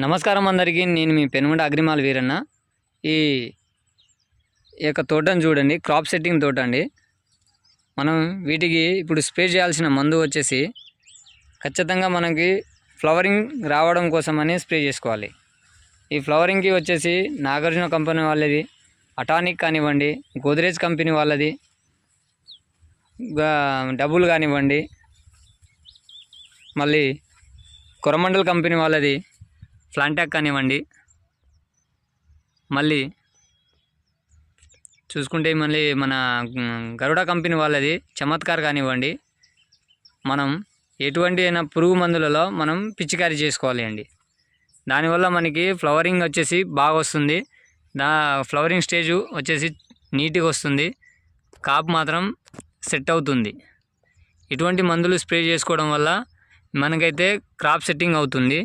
నమస్కారం అందరికీ. నేను మీ పెనుగొండ అగ్రిమాల్ వీరన్న. ఈ యొక్క తోటను చూడండి, క్రాప్ సెట్టింగ్ తోట అండి. మనం వీటికి ఇప్పుడు స్ప్రే చేయాల్సిన మందు వచ్చేసి ఖచ్చితంగా మనకి ఫ్లవరింగ్ రావడం కోసమని స్ప్రే చేసుకోవాలి. ఈ ఫ్లవరింగ్కి వచ్చేసి నాగార్జున కంపెనీ వాళ్ళది, అటానిక్ కానివ్వండి, గోద్రేజ్ కంపెనీ వాళ్ళది, డబుల్ కానివ్వండి, మళ్ళీ కొరమండల్ కంపెనీ వాళ్ళది ఫ్లాంటాక్ కానివ్వండి, మళ్ళీ చూసుకుంటే మళ్ళీ మన గరుడ కంపెనీ వాళ్ళది చమత్కార్ కానివ్వండి, మనం ఎటువంటి అయినా పురుగు మందులలో మనం పిచికారీ చేసుకోవాలి అండి. దానివల్ల మనకి ఫ్లవరింగ్ వచ్చేసి బాగా వస్తుంది. ఫ్లవరింగ్ స్టేజ్ వచ్చేసి నీట్గా వస్తుంది, కాపు మాత్రం సెట్ అవుతుంది. ఇటువంటి మందులు స్ప్రే చేసుకోవడం వల్ల మనకైతే క్రాప్ సెట్టింగ్ అవుతుంది.